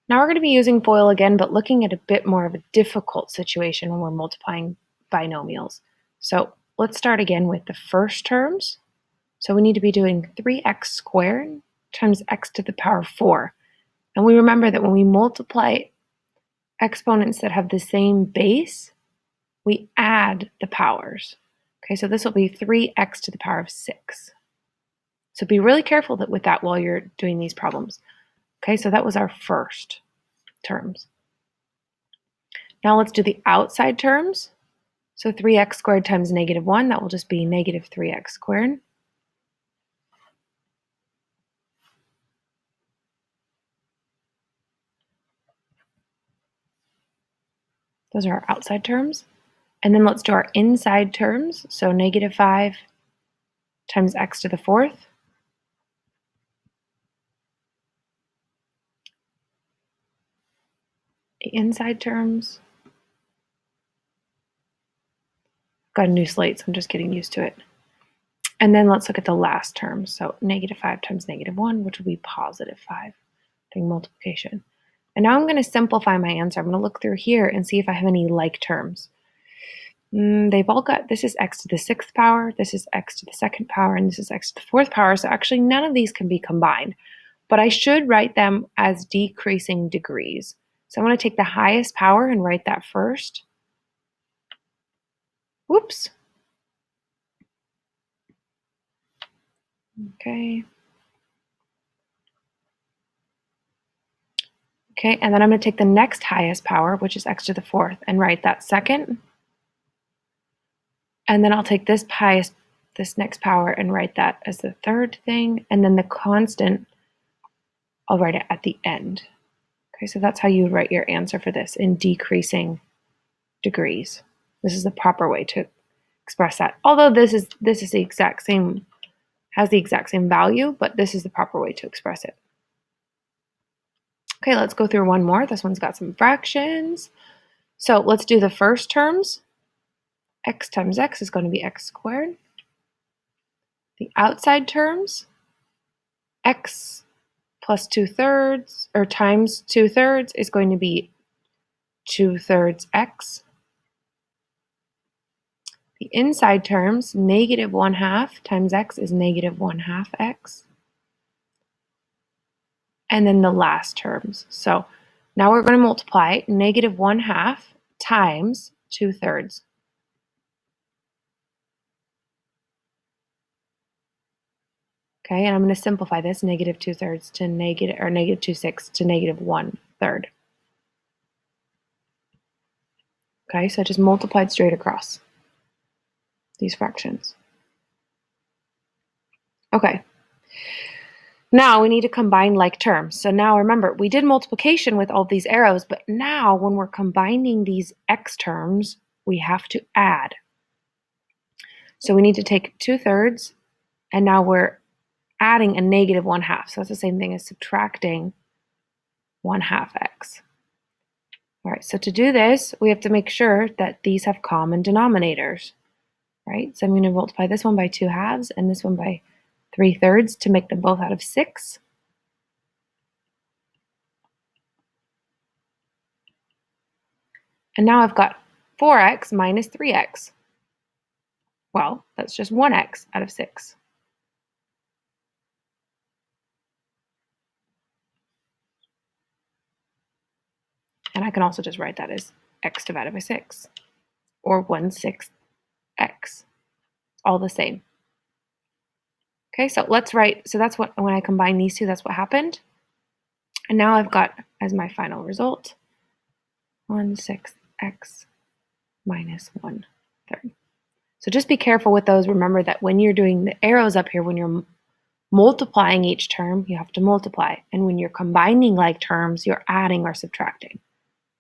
Now we're going to be using FOIL again, but looking at a bit more of a difficult situation when we're multiplying binomials. So let's start again with the first terms. So we need to be doing 3x squared times x to the power 4. And we remember that when we multiply exponents that have the same base, we add the powers. Okay, so this will be 3x to the power of 6. So be really careful with that while you're doing these problems. Okay, so that was our first terms. Now let's do the outside terms. So 3x squared times negative 1, that will just be negative 3x squared. Those are our outside terms. And then let's do our inside terms. So negative 5 times x to the 4th. The inside terms. Got a new slate, so I'm just getting used to it. And then let's look at the last term. So negative 5 times negative 1, which will be positive 5, doing multiplication. And now I'm going to simplify my answer. I'm going to look through here and see if I have any like terms. They've all got, this is x to the 6th power, this is x to the 2nd power, and this is x to the 4th power. So actually none of these can be combined. But I should write them as decreasing degrees. So I'm going to take the highest power and write that first. Whoops. Okay. Okay, and then I'm going to take the next highest power, which is x to the 4th, and write that second. And then I'll take this next power and write that as the third thing, and then the constant, I'll write it at the end. Okay, so that's how you write your answer for this, in decreasing degrees. This is the proper way to express that. Although this is the exact same, has the exact same value, but this is the proper way to express it. Okay, let's go through one more. This one's got some fractions. So let's do the first terms. X times x is going to be x squared. The outside terms, x plus 2/3 or times 2/3 is going to be 2/3 x. The inside terms, negative 1/2 times x is negative 1/2 x. And then the last terms. So now we're going to multiply negative 1/2 times 2/3. Okay, and I'm going to simplify this, negative 2/3 to negative 2/6 to negative 1/3. Okay, so I just multiplied straight across these fractions. Okay, now we need to combine like terms. So now remember, we did multiplication with all these arrows, but now when we're combining these x terms, we have to add. So we need to take 2/3, and now we're adding a negative 1/2. So that's the same thing as subtracting 1/2 x. All right, so to do this, we have to make sure that these have common denominators, right? So I'm going to multiply this one by 2/2 and this one by 3/3 to make them both out of 6. And now I've got 4x minus 3x. Well, that's just 1x out of 6. And I can also just write that as x divided by 6, or 1/6 x. It's all the same. Okay, so let's write, so that's what, when I combine these two, that's what happened. And now I've got, as my final result, 1/6 x minus 1/3. So just be careful with those. Remember that when you're doing the arrows up here, when you're multiplying each term, you have to multiply. And when you're combining like terms, you're adding or subtracting.